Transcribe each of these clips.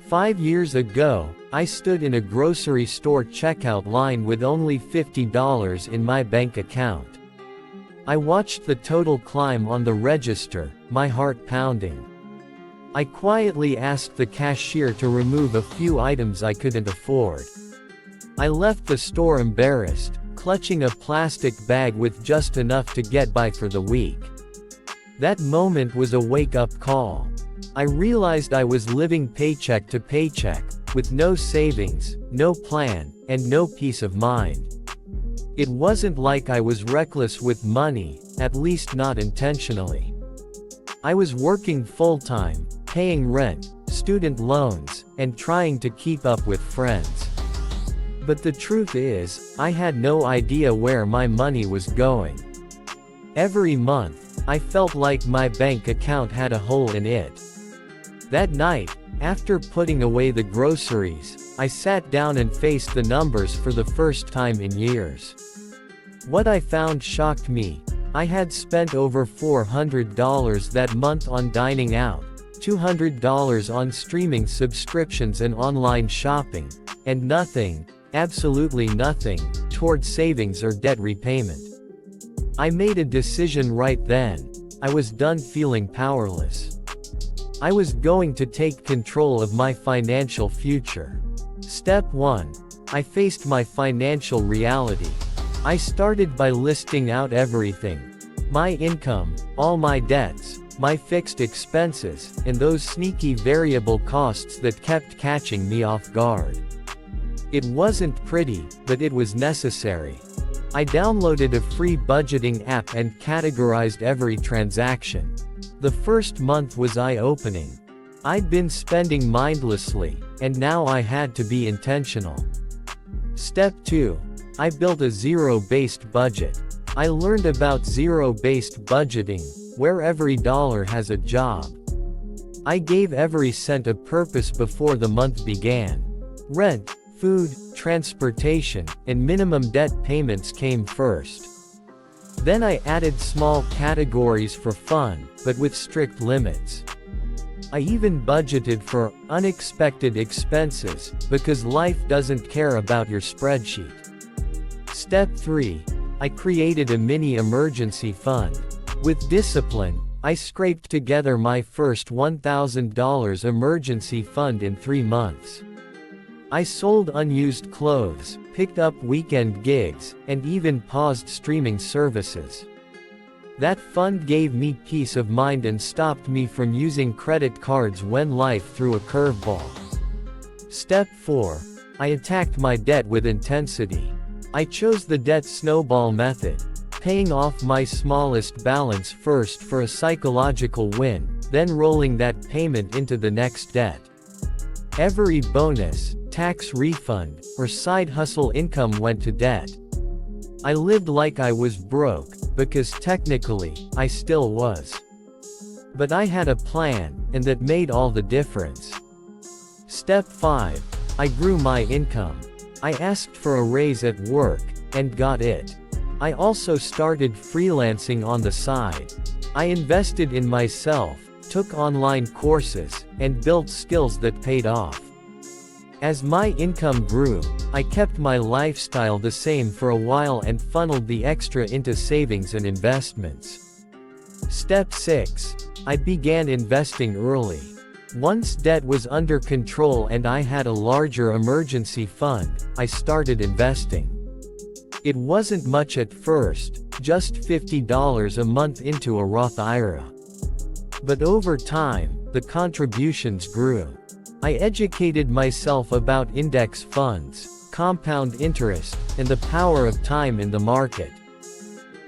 5 years ago, I stood in a grocery store checkout line with only $50 in my bank account. I watched the total climb on the register, my heart pounding. I quietly asked the cashier to remove a few items I couldn't afford. I left the store embarrassed, clutching a plastic bag with just enough to get by for the week. That moment was a wake-up call. I realized I was living paycheck to paycheck, with no savings, no plan, and no peace of mind. It wasn't like I was reckless with money, at least not intentionally. I was working full-time, paying rent, student loans, and trying to keep up with friends. But the truth is, I had no idea where my money was going. Every month, I felt like my bank account had a hole in it. That night, after putting away the groceries, I sat down and faced the numbers for the first time in years. What I found shocked me. I had spent over $400 that month on dining out, $200 on streaming subscriptions and online shopping, and nothing, absolutely nothing, towards savings or debt repayment. I made a decision right then. I was done feeling powerless. I was going to take control of my financial future. Step 1. I faced my financial reality. I started by listing out everything. My income, all my debts, my fixed expenses, and those sneaky variable costs that kept catching me off guard. It wasn't pretty, but it was necessary. I downloaded a free budgeting app and categorized every transaction. The first month was eye-opening. I'd been spending mindlessly, and now I had to be intentional. Step 2. I built a zero-based budget. I learned about zero-based budgeting, where every dollar has a job. I gave every cent a purpose before the month began. Rent, food, transportation, and minimum debt payments came first. Then I added small categories for fun, but with strict limits. I even budgeted for unexpected expenses, because life doesn't care about your spreadsheet. Step 3. I created a mini emergency fund. With discipline, I scraped together my first $1,000 emergency fund in 3 months. I sold unused clothes, picked up weekend gigs, and even paused streaming services. That fund gave me peace of mind and stopped me from using credit cards when life threw a curveball. Step 4. I attacked my debt with intensity. I chose the debt snowball method, paying off my smallest balance first for a psychological win, then rolling that payment into the next debt. Every bonus, tax refund, or side hustle income went to debt. I lived like I was broke, because technically, I still was. But I had a plan, and that made all the difference. Step 5. I grew my income. I asked for a raise at work, and got it. I also started freelancing on the side. I invested in myself, took online courses, and built skills that paid off. As my income grew, I kept my lifestyle the same for a while and funneled the extra into savings and investments. Step 6. I began investing early. Once debt was under control and I had a larger emergency fund, I started investing. It wasn't much at first, just $50 a month into a Roth IRA. But over time, the contributions grew. I educated myself about index funds, compound interest, and the power of time in the market.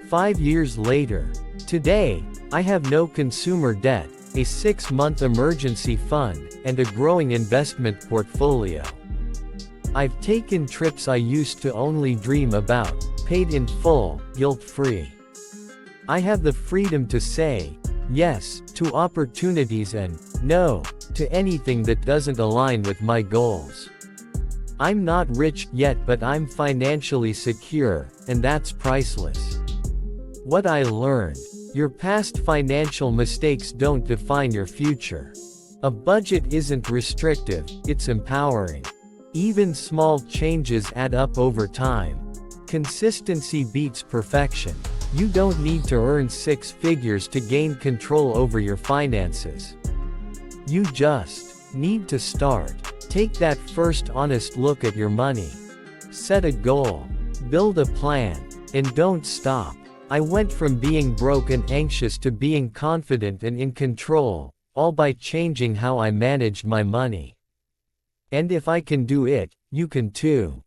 5 years later, today, I have no consumer debt, a 6-month emergency fund, and a growing investment portfolio. I've taken trips I used to only dream about, paid in full, guilt-free. I have the freedom to say yes to opportunities and no to anything that doesn't align with my goals. I'm not rich yet, but I'm financially secure, and that's priceless. What I learned: your past financial mistakes don't define your future. A budget isn't restrictive, it's empowering. Even small changes add up over time. Consistency beats perfection. You don't need to earn six figures to gain control over your finances. You just need to start. Take that first honest look at your money. Set a goal. Build a plan. And don't stop. I went from being broke and anxious to being confident and in control, all by changing how I managed my money. And if I can do it, you can too.